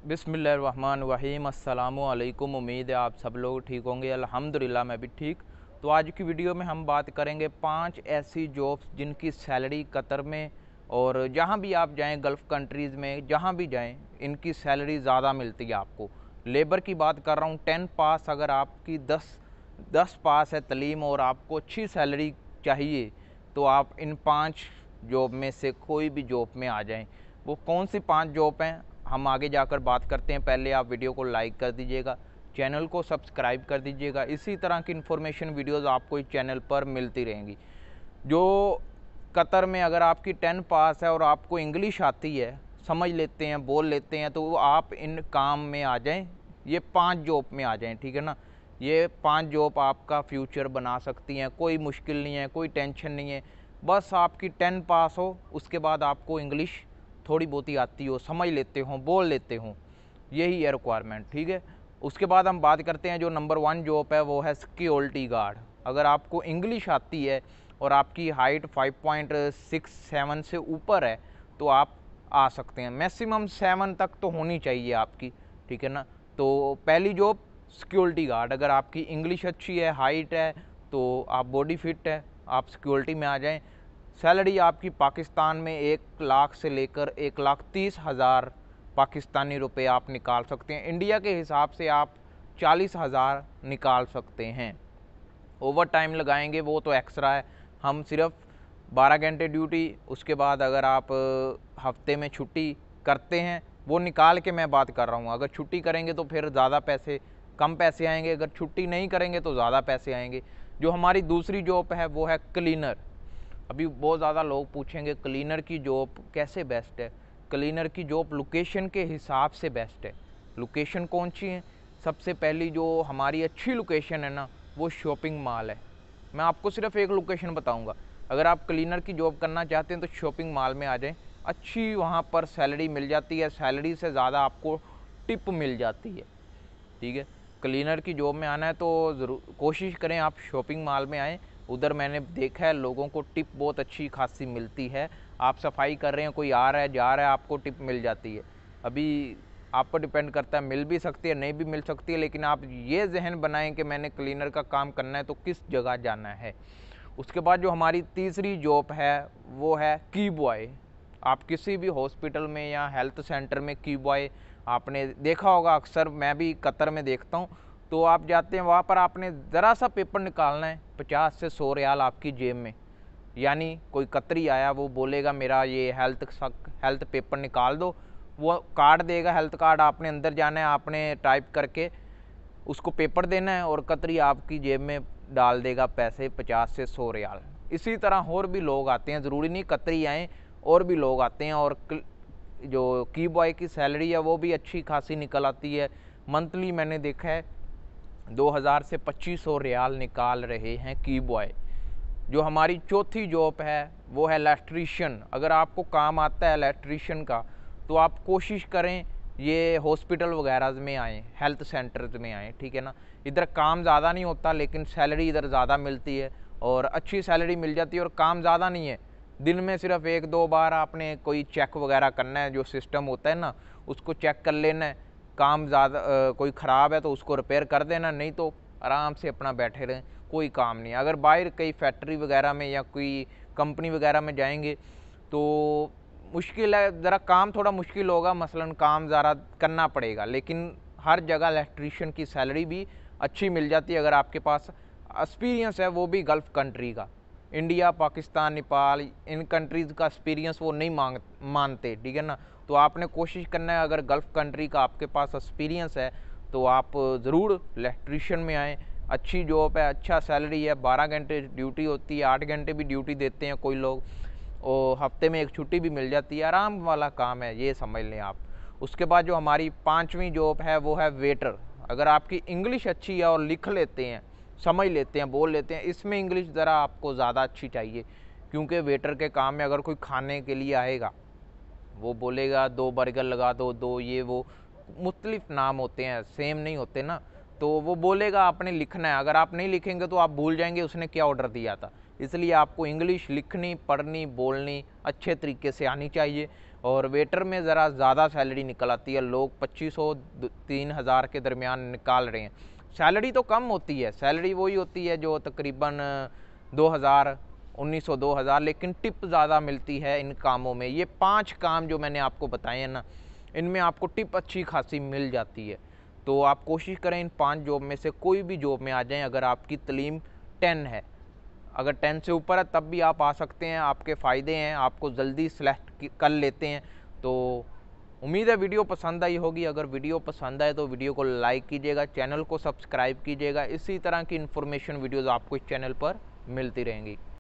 बिस्मिल्लाहिर्रहमानिर्रहीम अस्सलामुअलैकुम। उम्मीद है आप सब लोग ठीक होंगे। अल्हम्दुलिल्लाह मैं भी ठीक। तो आज की वीडियो में हम बात करेंगे 5 ऐसी जॉब्स जिनकी सैलरी कतर में और जहाँ भी आप जाएं, गल्फ़ कंट्रीज़ में जहाँ भी जाएं, इनकी सैलरी ज़्यादा मिलती है आपको। लेबर की बात कर रहा हूँ, 10 पास अगर आपकी 10 पास है तलीम और आपको अच्छी सैलरी चाहिए तो आप इन 5 जॉब में से कोई भी जॉब में आ जाएं। वो कौन सी 5 जॉब हैं हम आगे जाकर बात करते हैं। पहले आप वीडियो को लाइक कर दीजिएगा, चैनल को सब्सक्राइब कर दीजिएगा। इसी तरह की इन्फॉर्मेशन वीडियोज़ आपको इस चैनल पर मिलती रहेंगी। जो कतर में अगर आपकी 10 पास है और आपको इंग्लिश आती है, समझ लेते हैं, बोल लेते हैं, तो आप इन काम में आ जाएं। ये 5 जॉब में आ जाएं, ठीक है ना। ये 5 जॉब आपका फ्यूचर बना सकती हैं। कोई मुश्किल नहीं है, कोई टेंशन नहीं है। बस आपकी 10 पास हो, उसके बाद आपको इंग्लिश थोड़ी बहुत ही आती हो, समझ लेते हो, बोल लेते हो, यही है रिक्वायरमेंट, ठीक है। उसके बाद हम बात करते हैं जो नंबर 1 जॉब है, वो है सिक्योरिटी गार्ड। अगर आपको इंग्लिश आती है और आपकी हाइट 5.67 से ऊपर है तो आप आ सकते हैं। मैक्सिमम 7 तक तो होनी चाहिए आपकी, ठीक है ना। तो पहली जॉब सिक्योरिटी गार्ड। अगर आपकी इंग्लिश अच्छी है, हाइट है, तो आप बॉडी फिट है, आप सिक्योरिटी में आ जाएं। सैलरी आपकी पाकिस्तान में 1 लाख से लेकर 1,30,000 पाकिस्तानी रुपए आप निकाल सकते हैं। इंडिया के हिसाब से आप 40,000 निकाल सकते हैं। ओवर टाइम लगाएंगे वो तो एक्स्ट्रा है। हम सिर्फ 12 घंटे ड्यूटी, उसके बाद अगर आप हफ्ते में छुट्टी करते हैं वो निकाल के मैं बात कर रहा हूँ। अगर छुट्टी करेंगे तो फिर ज़्यादा पैसे, कम पैसे आएंगे। अगर छुट्टी नहीं करेंगे तो ज़्यादा पैसे आएंगे। जो हमारी दूसरी जॉब है वो है क्लीनर। अभी बहुत ज़्यादा लोग पूछेंगे क्लीनर की जॉब कैसे बेस्ट है। क्लीनर की जॉब लोकेशन के हिसाब से बेस्ट है। लोकेशन कौन सी है? सबसे पहली जो हमारी अच्छी लोकेशन है ना, वो शॉपिंग मॉल है। मैं आपको सिर्फ एक लोकेशन बताऊंगा। अगर आप क्लीनर की जॉब करना चाहते हैं तो शॉपिंग मॉल में आ जाएं। अच्छी वहाँ पर सैलरी मिल जाती है, सैलरी से ज़्यादा आपको टिप मिल जाती है, ठीक है। क्लीनर की जॉब में आना है तो ज़रूर कोशिश करें आप शॉपिंग मॉल में आएँ। उधर मैंने देखा है लोगों को टिप बहुत अच्छी खासी मिलती है। आप सफाई कर रहे हैं, कोई आ रहा है जा रहा है, आपको टिप मिल जाती है। अभी आप पर डिपेंड करता है, मिल भी सकती है, नहीं भी मिल सकती है, लेकिन आप ये जहन बनाएं कि मैंने क्लीनर का काम करना है तो किस जगह जाना है। उसके बाद जो हमारी तीसरी जॉब है वो है की बॉय। आप किसी भी हॉस्पिटल में या हेल्थ सेंटर में की बॉय आपने देखा होगा, अक्सर मैं भी कतर में देखता हूँ। तो आप जाते हैं वहाँ पर, आपने ज़रा सा पेपर निकालना है, 50 से 100 रियाल आपकी जेब में। यानी कोई कतरी आया, वो बोलेगा मेरा ये हेल्थ पेपर निकाल दो, वो कार्ड देगा, हेल्थ कार्ड। आपने अंदर जाना है, आपने टाइप करके उसको पेपर देना है और कतरी आपकी जेब में डाल देगा पैसे, 50 से 100 रियाल। इसी तरह और भी लोग आते हैं, ज़रूरी नहीं कतरी आएँ, और भी लोग आते हैं। और जो की बॉय की सैलरी है वो भी अच्छी खासी निकल आती है। मंथली मैंने देखा है 2000 से 2500 रियाल निकाल रहे हैं की बॉय। जो हमारी चौथी जॉब है वो है इलेक्ट्रीशियन। अगर आपको काम आता है इलेक्ट्रीशियन का तो आप कोशिश करें ये हॉस्पिटल वगैरह में आएँ, हेल्थ सेंटर्स में आएँ, ठीक है ना। इधर काम ज़्यादा नहीं होता लेकिन सैलरी इधर ज़्यादा मिलती है और अच्छी सैलरी मिल जाती है। और काम ज़्यादा नहीं है, दिन में सिर्फ 1-2 बार आपने कोई चेक वगैरह करना है, जो सिस्टम होता है ना उसको चेक कर लेना है। काम ज़्यादा कोई ख़राब है तो उसको रिपेयर कर देना, नहीं तो आराम से अपना बैठे रहें, कोई काम नहीं। अगर बाहर कई फैक्ट्री वगैरह में या कोई कंपनी वगैरह में जाएंगे तो मुश्किल है, ज़रा काम थोड़ा मुश्किल होगा, मसलन काम ज़रा करना पड़ेगा। लेकिन हर जगह इलेक्ट्रीशियन की सैलरी भी अच्छी मिल जाती है अगर आपके पास एक्सपीरियंस है, वो भी गल्फ़ कंट्री का। इंडिया, पाकिस्तान, नेपाल, इन कंट्रीज़ का एक्सपीरियंस वो नहीं मानते, ठीक है ना। तो आपने कोशिश करना है, अगर गल्फ़ कंट्री का आपके पास एक्सपीरियंस है तो आप ज़रूर इलेक्ट्रीशियन में आएँ। अच्छी जॉब है, अच्छा सैलरी है, 12 घंटे ड्यूटी होती है, 8 घंटे भी ड्यूटी देते हैं कोई लोग, और हफ्ते में एक छुट्टी भी मिल जाती है। आराम वाला काम है, ये समझ लें आप। उसके बाद जो हमारी 5वीं जॉब है वो है वेटर। अगर आपकी इंग्लिश अच्छी है और लिख लेते हैं, समझ लेते हैं, बोल लेते हैं, इसमें इंग्लिश ज़रा आपको ज़्यादा अच्छी चाहिए, क्योंकि वेटर के काम में अगर कोई खाने के लिए आएगा, वो बोलेगा 2 बर्गर लगा दो, 2 ये वो, मुख्तलिफ नाम होते हैं, सेम नहीं होते ना। तो वो बोलेगा, आपने लिखना है। अगर आप नहीं लिखेंगे तो आप भूल जाएंगे उसने क्या ऑर्डर दिया था। इसलिए आपको इंग्लिश लिखनी, पढ़नी, बोलनी अच्छे तरीके से आनी चाहिए। और वेटर में ज़रा ज़्यादा सैलरी निकल आती है, लोग 2500 3000 के दरमियान निकाल रहे हैं। सैलरी तो कम होती है, सैलरी वही होती है जो तकरीबन 2000 1900 2000, लेकिन टिप ज़्यादा मिलती है इन कामों में। ये 5 काम जो मैंने आपको बताए हैं ना, इनमें आपको टिप अच्छी खासी मिल जाती है। तो आप कोशिश करें इन 5 जॉब में से कोई भी जॉब में आ जाएं। अगर आपकी तलीम 10 है, अगर 10 से ऊपर है तब भी आप आ सकते हैं, आपके फ़ायदे हैं, आपको जल्दी सेलेक्ट कर लेते हैं। तो उम्मीद है वीडियो पसंद आई होगी। अगर वीडियो पसंद आए तो वीडियो को लाइक कीजिएगा, चैनल को सब्सक्राइब कीजिएगा। इसी तरह की इन्फॉर्मेशन वीडियोज़ आपको इस चैनल पर मिलती रहेंगी।